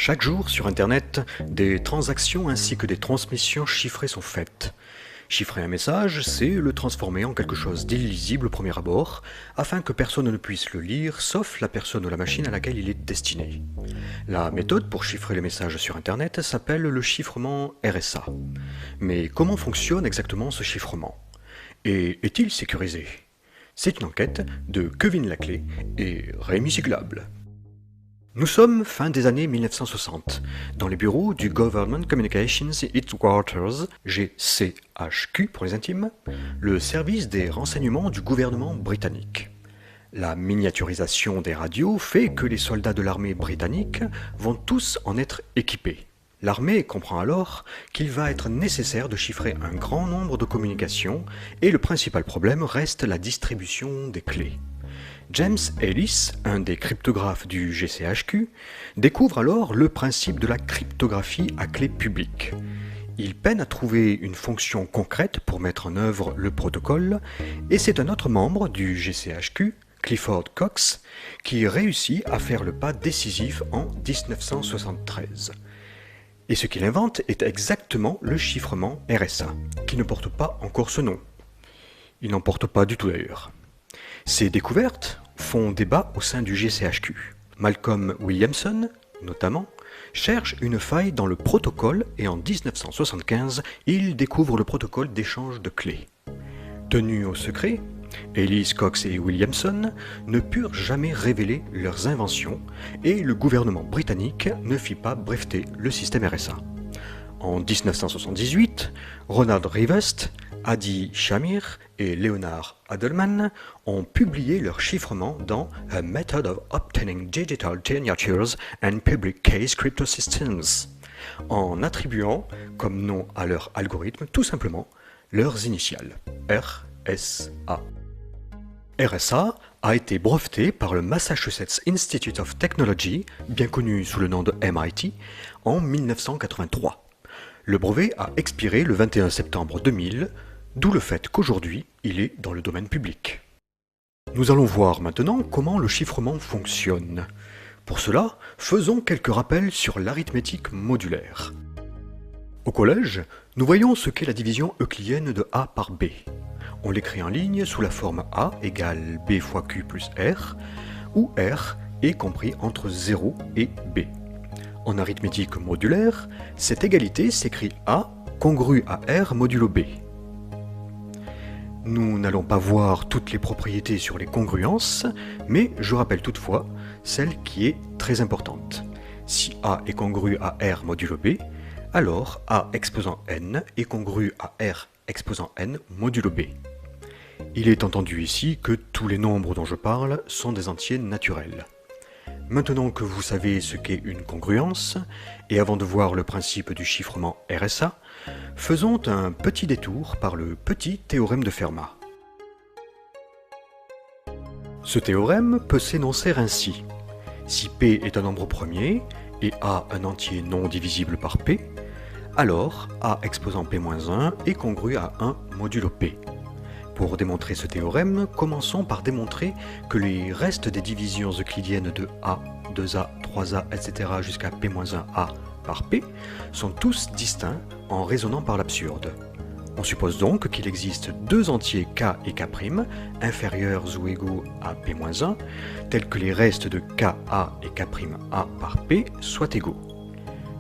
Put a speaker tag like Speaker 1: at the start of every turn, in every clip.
Speaker 1: Chaque jour, sur Internet, des transactions ainsi que des transmissions chiffrées sont faites. Chiffrer un message, c'est le transformer en quelque chose d'illisible au premier abord, afin que personne ne puisse le lire, sauf la personne ou la machine à laquelle il est destiné. La méthode pour chiffrer les messages sur Internet s'appelle le chiffrement RSA. Mais comment fonctionne exactement ce chiffrement? Et est-il sécurisé? C'est une enquête de Kevin Laclais et Rémi Siglable. Nous sommes fin des années 1960, dans les bureaux du Government Communications Headquarters, GCHQ pour les intimes, le service des renseignements du gouvernement britannique. La miniaturisation des radios fait que les soldats de l'armée britannique vont tous en être équipés. L'armée comprend alors qu'il va être nécessaire de chiffrer un grand nombre de communications et le principal problème reste la distribution des clés. James Ellis, un des cryptographes du GCHQ, découvre alors le principe de la cryptographie à clé publique. Il peine à trouver une fonction concrète pour mettre en œuvre le protocole, et c'est un autre membre du GCHQ, Clifford Cox, qui réussit à faire le pas décisif en 1973. Et ce qu'il invente est exactement le chiffrement RSA, qui ne porte pas encore ce nom. Il n'en porte pas du tout d'ailleurs. Ces découvertes font débat au sein du GCHQ. Malcolm Williamson, notamment, cherche une faille dans le protocole et en 1975, il découvre le protocole d'échange de clés. Tenus au secret, Ellis, Cox et Williamson ne purent jamais révéler leurs inventions et le gouvernement britannique ne fit pas breveter le système RSA. En 1978, Ronald Rivest, Adi Shamir et Leonard Adleman ont publié leur chiffrement dans A Method of Obtaining Digital Signatures and Public Case Cryptosystems, en attribuant comme nom à leur algorithme tout simplement leurs initiales, RSA. RSA a été breveté par le Massachusetts Institute of Technology, bien connu sous le nom de MIT, en 1983. Le brevet a expiré le 21 septembre 2000, d'où le fait qu'aujourd'hui, il est dans le domaine public. Nous allons voir maintenant comment le chiffrement fonctionne. Pour cela, faisons quelques rappels sur l'arithmétique modulaire. Au collège, nous voyons ce qu'est la division euclidienne de A par B. On l'écrit en ligne sous la forme A égale B fois Q plus R, où R est compris entre 0 et B. En arithmétique modulaire, cette égalité s'écrit A congru à R modulo B. Nous n'allons pas voir toutes les propriétés sur les congruences, mais je rappelle toutefois celle qui est très importante. Si A est congru à R modulo B, alors A exposant n est congru à R exposant n modulo B. Il est entendu ici que tous les nombres dont je parle sont des entiers naturels. Maintenant que vous savez ce qu'est une congruence, et avant de voir le principe du chiffrement RSA, faisons un petit détour par le petit théorème de Fermat. Ce théorème peut s'énoncer ainsi. Si P est un nombre premier et A un entier non divisible par P, alors A exposant P-1 est congru à 1 modulo P. Pour démontrer ce théorème, commençons par démontrer que les restes des divisions euclidiennes de A, 2A, 3A, etc. jusqu'à P-1A par P sont tous distincts en raisonnant par l'absurde. On suppose donc qu'il existe deux entiers K et K' inférieurs ou égaux à P-1, tels que les restes de KA et K'A par P soient égaux.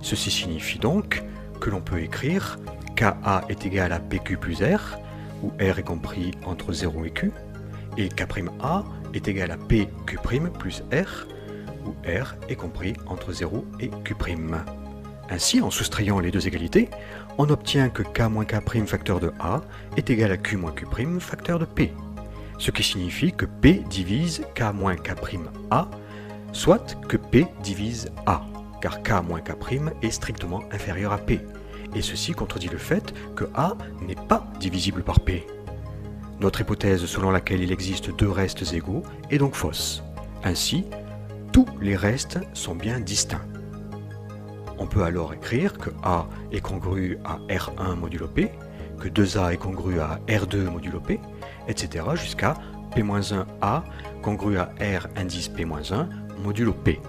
Speaker 1: Ceci signifie donc que l'on peut écrire KA est égal à PQ plus R, où R est compris entre 0 et Q, et K'A est égal à PQ' plus R, où R est compris entre 0 et Q'. Ainsi, en soustrayant les deux égalités, on obtient que K moins K' facteur de A est égal à Q moins Q' facteur de P, ce qui signifie que P divise K moins K' A, soit que P divise A, car K moins K' est strictement inférieur à P. Et ceci contredit le fait que A n'est pas divisible par P. Notre hypothèse selon laquelle il existe deux restes égaux est donc fausse. Ainsi, tous les restes sont bien distincts. On peut alors écrire que A est congru à R1 modulo P, que 2A est congru à R2 modulo P, etc. jusqu'à P-1A congru à R indice P-1 modulo P.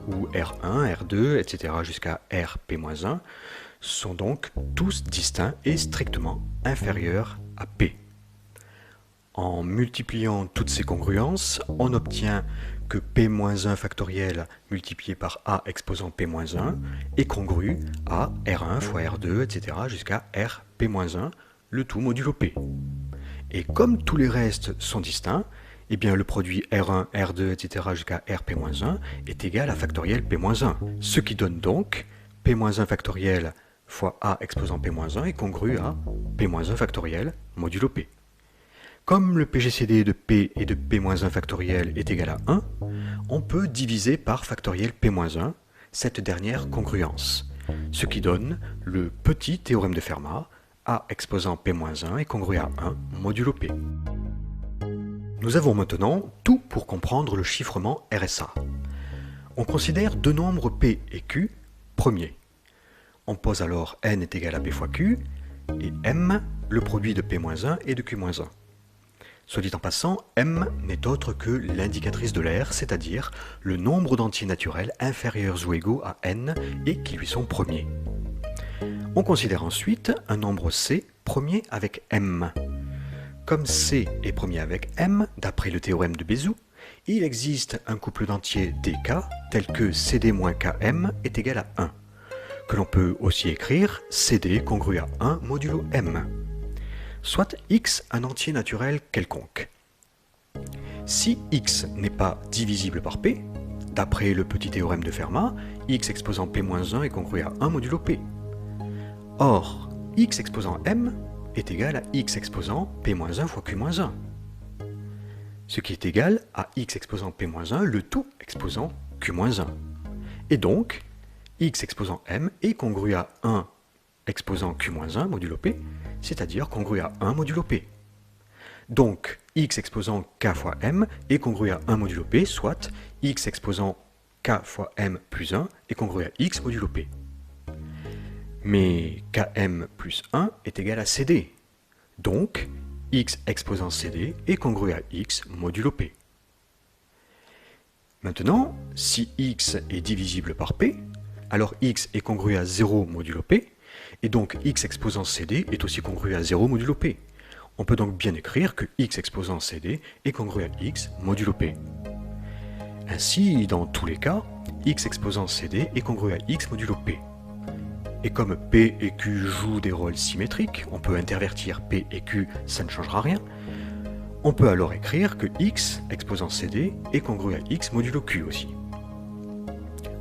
Speaker 1: où R1, R2, etc. jusqu'à Rp-1 sont donc tous distincts et strictement inférieurs à P. En multipliant toutes ces congruences, on obtient que P-1 factoriel multiplié par A exposant P-1 est congru à R1 fois R2, etc. jusqu'à Rp-1, le tout modulo P. Et comme tous les restes sont distincts, eh bien le produit R1, R2, etc. jusqu'à Rp-1 est égal à factoriel P-1, ce qui donne donc P-1 factoriel fois A exposant P-1 est congru à P-1 factoriel modulo P. Comme le PGCD de P et de P-1 factoriel est égal à 1, on peut diviser par factoriel P-1 cette dernière congruence, ce qui donne le petit théorème de Fermat, A exposant P-1 est congru à 1 modulo P. Nous avons maintenant tout pour comprendre le chiffrement RSA. On considère deux nombres P et Q premiers. On pose alors n est égal à P fois Q et M le produit de P-1 et de Q-1. Soit dit en passant, M n'est autre que l'indicatrice de l'air, c'est-à-dire le nombre d'entiers naturels inférieurs ou égaux à n et qui lui sont premiers. On considère ensuite un nombre C premier avec M. Comme C est premier avec M, d'après le théorème de Bézout, il existe un couple d'entiers dk tel que CD moins Km est égal à 1, que l'on peut aussi écrire CD congru à 1 modulo M. Soit x un entier naturel quelconque. Si x n'est pas divisible par p, d'après le petit théorème de Fermat, x exposant p-1 est congru à 1 modulo p. Or, x exposant m est égal à x exposant p-1 fois q-1, ce qui est égal à x exposant p-1 le tout exposant q-1. Et donc, x exposant m est congru à 1 exposant q-1 modulo p, c'est-à-dire congru à 1 modulo p. Donc, x exposant k fois m est congru à 1 modulo p, soit x exposant k fois m plus 1 est congru à x modulo p. Mais km plus 1 est égal à cd. Donc, x exposant cd est congru à x modulo p. Maintenant, si x est divisible par p, alors x est congru à 0 modulo p, et donc x exposant cd est aussi congru à 0 modulo p. On peut donc bien écrire que x exposant cd est congru à x modulo p. Ainsi, dans tous les cas, x exposant cd est congru à x modulo p. Et comme p et q jouent des rôles symétriques, on peut intervertir p et q, ça ne changera rien. On peut alors écrire que x exposant cd est congru à x modulo q aussi.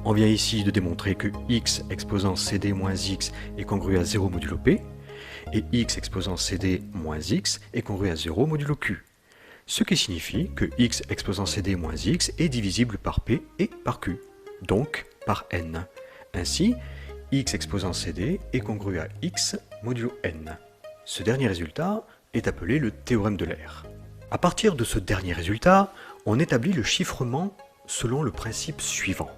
Speaker 1: On vient ici de démontrer que x exposant cd moins x est congru à 0 modulo p, et x exposant cd moins x est congru à 0 modulo q, ce qui signifie que x exposant cd moins x est divisible par p et par q, donc par n. Ainsi, x exposant cd est congru à x modulo n. Ce dernier résultat est appelé le théorème de l'air. À partir de ce dernier résultat, on établit le chiffrement selon le principe suivant.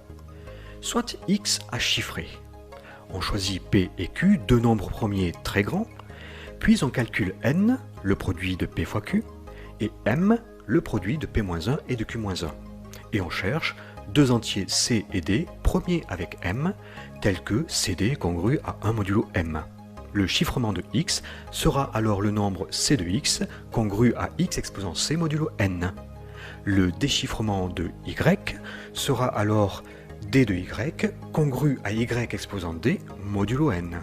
Speaker 1: Soit x à chiffrer. On choisit p et q, deux nombres premiers très grands, puis on calcule n, le produit de p fois q, et m, le produit de p-1 et de q-1. Et on cherche deux entiers c et d premiers avec m, tels que cd congru à 1 modulo m. Le chiffrement de x sera alors le nombre c de x congru à x exposant c modulo n. Le déchiffrement de y sera alors d de y congru à y exposant d modulo n.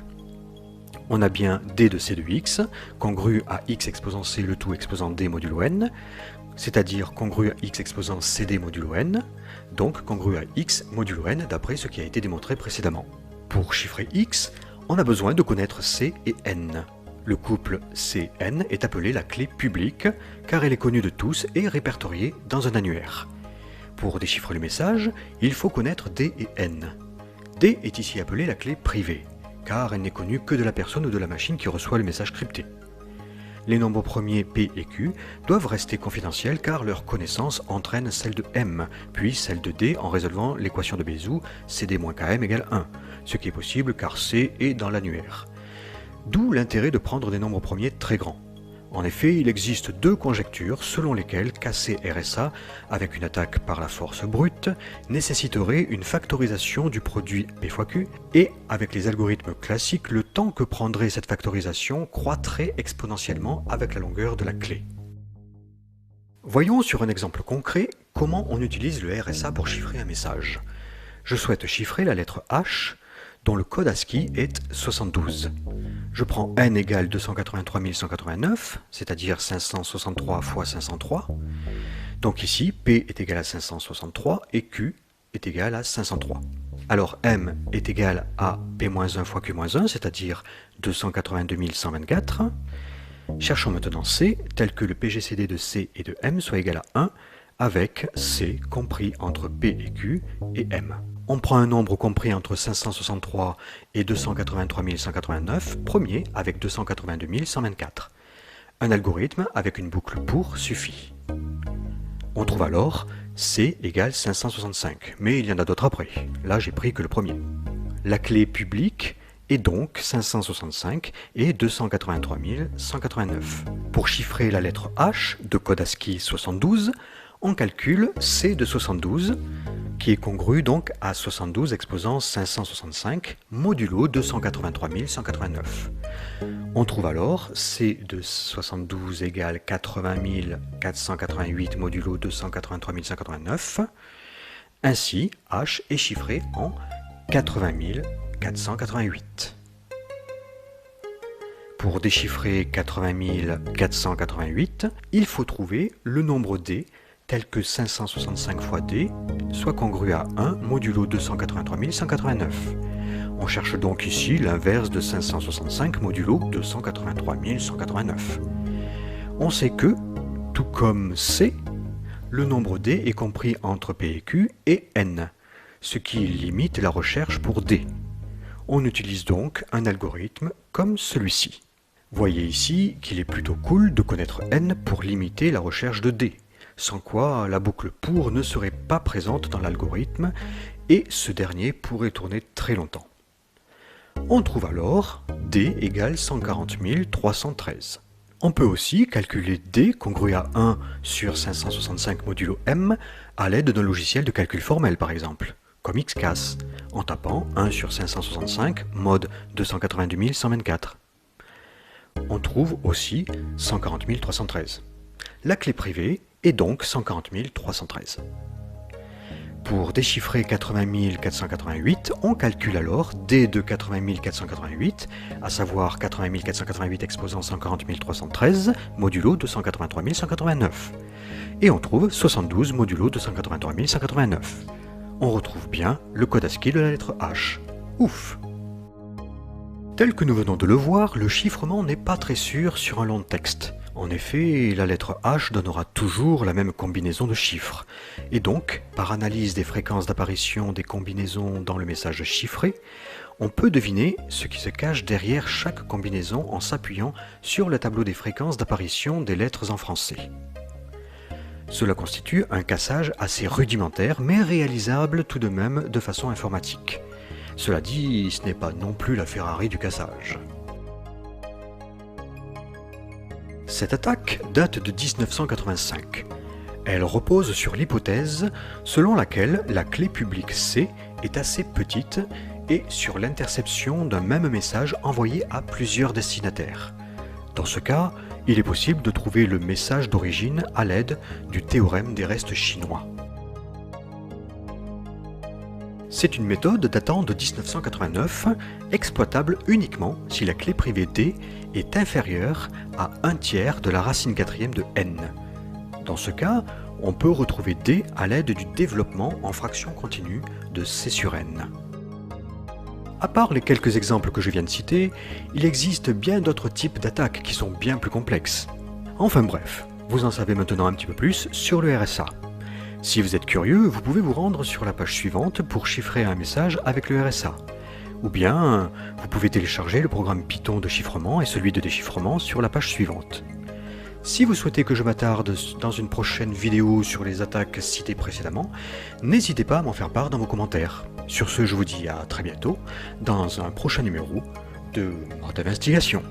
Speaker 1: On a bien d de c de x congru à x exposant c le tout exposant d modulo n, c'est-à-dire congru à x exposant cd modulo n, donc congru à x modulo n d'après ce qui a été démontré précédemment. Pour chiffrer x, on a besoin de connaître c et n. Le couple Cn est appelé la clé publique car elle est connue de tous et répertoriée dans un annuaire. Pour déchiffrer le message, il faut connaître D et N. D est ici appelée la clé privée, car elle n'est connue que de la personne ou de la machine qui reçoit le message crypté. Les nombres premiers P et Q doivent rester confidentiels car leur connaissance entraîne celle de M, puis celle de D en résolvant l'équation de Bézout CD-Km égale 1, ce qui est possible car C est dans l'annuaire. D'où l'intérêt de prendre des nombres premiers très grands. En effet, il existe deux conjectures selon lesquelles casser RSA avec une attaque par la force brute nécessiterait une factorisation du produit P fois Q, et avec les algorithmes classiques, le temps que prendrait cette factorisation croîtrait exponentiellement avec la longueur de la clé. Voyons sur un exemple concret comment on utilise le RSA pour chiffrer un message. Je souhaite chiffrer la lettre H, dont le code ASCII est 72. Je prends n égale 283 189, c'est-à-dire 563 fois 503. Donc ici, P est égal à 563 et Q est égal à 503. Alors M est égal à P-1 fois Q-1, c'est-à-dire 282 124. Cherchons maintenant C, tel que le PGCD de C et de M soit égal à 1, avec C compris entre P et Q et M. On prend un nombre compris entre 563 et 283 189, premier avec 282 124. Un algorithme avec une boucle pour suffit. On trouve alors C égale 565, mais il y en a d'autres après. Là, j'ai pris que le premier. La clé publique est donc 565 et 283 189. Pour chiffrer la lettre H de code ASCII 72, on calcule C de 72, qui est congru donc à 72 exposant 565 modulo 283 189. On trouve alors C de 72 égale 80 488 modulo 283 189. Ainsi, H est chiffré en 80 488. Pour déchiffrer 80 488, il faut trouver le nombre D tel que 565 fois D soit congru à 1 modulo 283 189. On cherche donc ici l'inverse de 565 modulo 283 189. On sait que, tout comme C, le nombre D est compris entre P et Q et N, ce qui limite la recherche pour D. On utilise donc un algorithme comme celui-ci. Voyez ici qu'il est plutôt cool de connaître N pour limiter la recherche de D, sans quoi la boucle pour ne serait pas présente dans l'algorithme et ce dernier pourrait tourner très longtemps. On trouve alors D égale 140 313. On peut aussi calculer D congru à 1 sur 565 modulo M à l'aide d'un logiciel de calcul formel par exemple, comme XCAS, en tapant 1 sur 565 mode 282 124. On trouve aussi 140 313. La clé privée est donc 140 313. Pour déchiffrer 80 488, on calcule alors D de 80 488, à savoir 80 488 exposant 140 313, modulo 283 189. Et on trouve 72 modulo 283 189. On retrouve bien le code ASCII de la lettre H. Ouf! Tel que nous venons de le voir, le chiffrement n'est pas très sûr sur un long texte. En effet, la lettre H donnera toujours la même combinaison de chiffres. Et donc, par analyse des fréquences d'apparition des combinaisons dans le message chiffré, on peut deviner ce qui se cache derrière chaque combinaison en s'appuyant sur le tableau des fréquences d'apparition des lettres en français. Cela constitue un cassage assez rudimentaire, mais réalisable tout de même de façon informatique. Cela dit, ce n'est pas non plus la Ferrari du cassage. Cette attaque date de 1985. Elle repose sur l'hypothèse selon laquelle la clé publique C est assez petite et sur l'interception d'un même message envoyé à plusieurs destinataires. Dans ce cas, il est possible de trouver le message d'origine à l'aide du théorème des restes chinois. C'est une méthode datant de 1989, exploitable uniquement si la clé privée D est inférieure à 1/3 de la racine quatrième de n. Dans ce cas, on peut retrouver D à l'aide du développement en fraction continue de C sur n. À part les quelques exemples que je viens de citer, il existe bien d'autres types d'attaques qui sont bien plus complexes. Enfin bref, vous en savez maintenant un petit peu plus sur le RSA. Si vous êtes curieux, vous pouvez vous rendre sur la page suivante pour chiffrer un message avec le RSA. Ou bien, vous pouvez télécharger le programme Python de chiffrement et celui de déchiffrement sur la page suivante. Si vous souhaitez que je m'attarde dans une prochaine vidéo sur les attaques citées précédemment, n'hésitez pas à m'en faire part dans vos commentaires. Sur ce, je vous dis à très bientôt dans un prochain numéro de Mode Investigation.